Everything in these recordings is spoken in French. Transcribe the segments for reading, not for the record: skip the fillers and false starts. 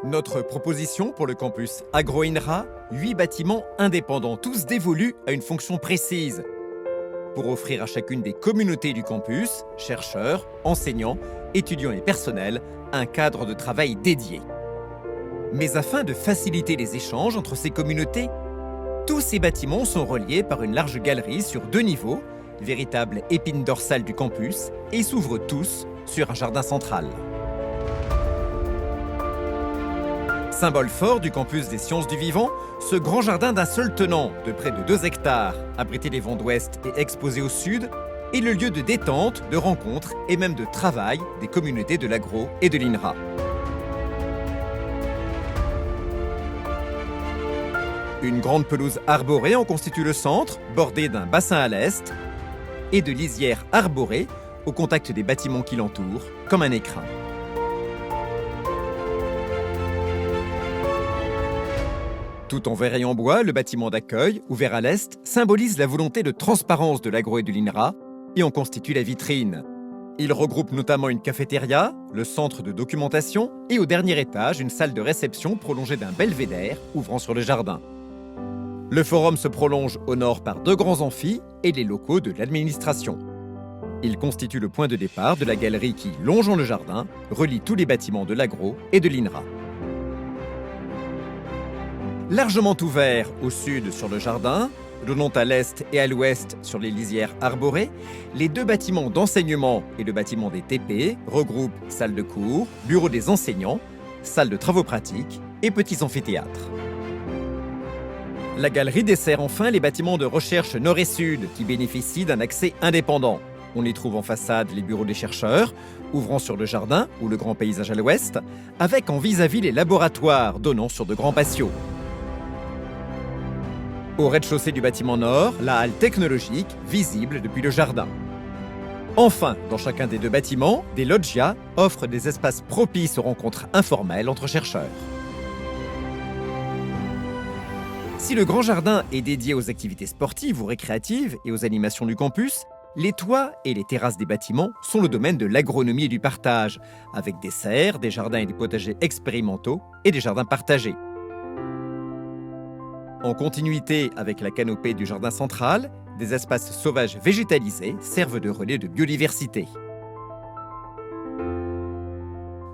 Notre proposition pour le campus Agro-INRA, 8 bâtiments indépendants, tous dévolus à une fonction précise, pour offrir à chacune des communautés du campus, chercheurs, enseignants, étudiants et personnels, un cadre de travail dédié. Mais afin de faciliter les échanges entre ces communautés, tous ces bâtiments sont reliés par une large galerie sur 2 niveaux, véritable épine dorsale du campus, et s'ouvrent tous sur un jardin central. Symbole fort du campus des sciences du vivant, ce grand jardin d'un seul tenant, de près de 2 hectares, abrité des vents d'ouest et exposé au sud, est le lieu de détente, de rencontre et même de travail des communautés de l'agro et de l'INRA. Une grande pelouse arborée en constitue le centre, bordée d'un bassin à l'est, et de lisières arborées au contact des bâtiments qui l'entourent, comme un écrin. Tout en verre et en bois, le bâtiment d'accueil, ouvert à l'est, symbolise la volonté de transparence de l'agro et de l'INRA et en constitue la vitrine. Il regroupe notamment une cafétéria, le centre de documentation et au dernier étage, une salle de réception prolongée d'un belvédère ouvrant sur le jardin. Le forum se prolonge au nord par 2 grands amphis et les locaux de l'administration. Il constitue le point de départ de la galerie qui, longeant le jardin, relie tous les bâtiments de l'agro et de l'INRA. Largement ouvert au sud sur le jardin, donnant à l'est et à l'ouest sur les lisières arborées, les 2 bâtiments d'enseignement et le bâtiment des TP regroupent salle de cours, bureau des enseignants, salle de travaux pratiques et petits amphithéâtres. La galerie dessert enfin les bâtiments de recherche nord et sud qui bénéficient d'un accès indépendant. On y trouve en façade les bureaux des chercheurs, ouvrant sur le jardin ou le grand paysage à l'ouest, avec en vis-à-vis les laboratoires donnant sur de grands patios. Au rez-de-chaussée du bâtiment nord, la halle technologique, visible depuis le jardin. Enfin, dans chacun des 2 bâtiments, des loggias offrent des espaces propices aux rencontres informelles entre chercheurs. Si le grand jardin est dédié aux activités sportives ou récréatives et aux animations du campus, les toits et les terrasses des bâtiments sont le domaine de l'agronomie et du partage, avec des serres, des jardins et des potagers expérimentaux et des jardins partagés. En continuité avec la canopée du jardin central, des espaces sauvages végétalisés servent de relais de biodiversité.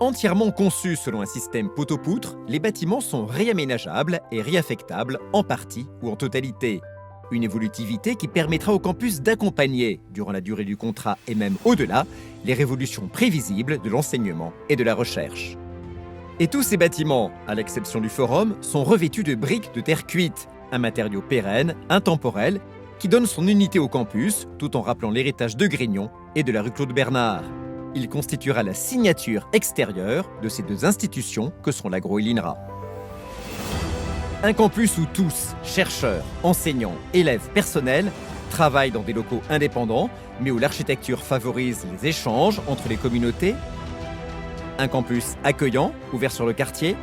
Entièrement conçus selon un système poteau-poutre, les bâtiments sont réaménageables et réaffectables en partie ou en totalité. Une évolutivité qui permettra au campus d'accompagner, durant la durée du contrat et même au-delà, les révolutions prévisibles de l'enseignement et de la recherche. Et tous ces bâtiments, à l'exception du forum, sont revêtus de briques de terre cuite, un matériau pérenne, intemporel, qui donne son unité au campus, tout en rappelant l'héritage de Grignon et de la rue Claude Bernard. Il constituera la signature extérieure de ces 2 institutions que sont l'agro et l'INRA. Un campus où tous, chercheurs, enseignants, élèves, personnels, travaillent dans des locaux indépendants, mais où l'architecture favorise les échanges entre les communautés. Un campus accueillant, ouvert sur le quartier.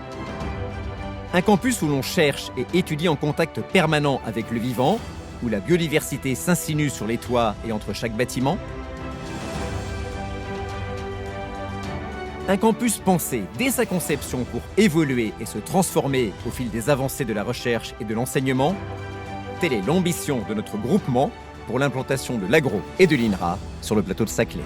Un campus où l'on cherche et étudie en contact permanent avec le vivant, où la biodiversité s'insinue sur les toits et entre chaque bâtiment. Un campus pensé dès sa conception pour évoluer et se transformer au fil des avancées de la recherche et de l'enseignement. Telle est l'ambition de notre groupement pour l'implantation de l'agro et de l'INRA sur le plateau de Saclay.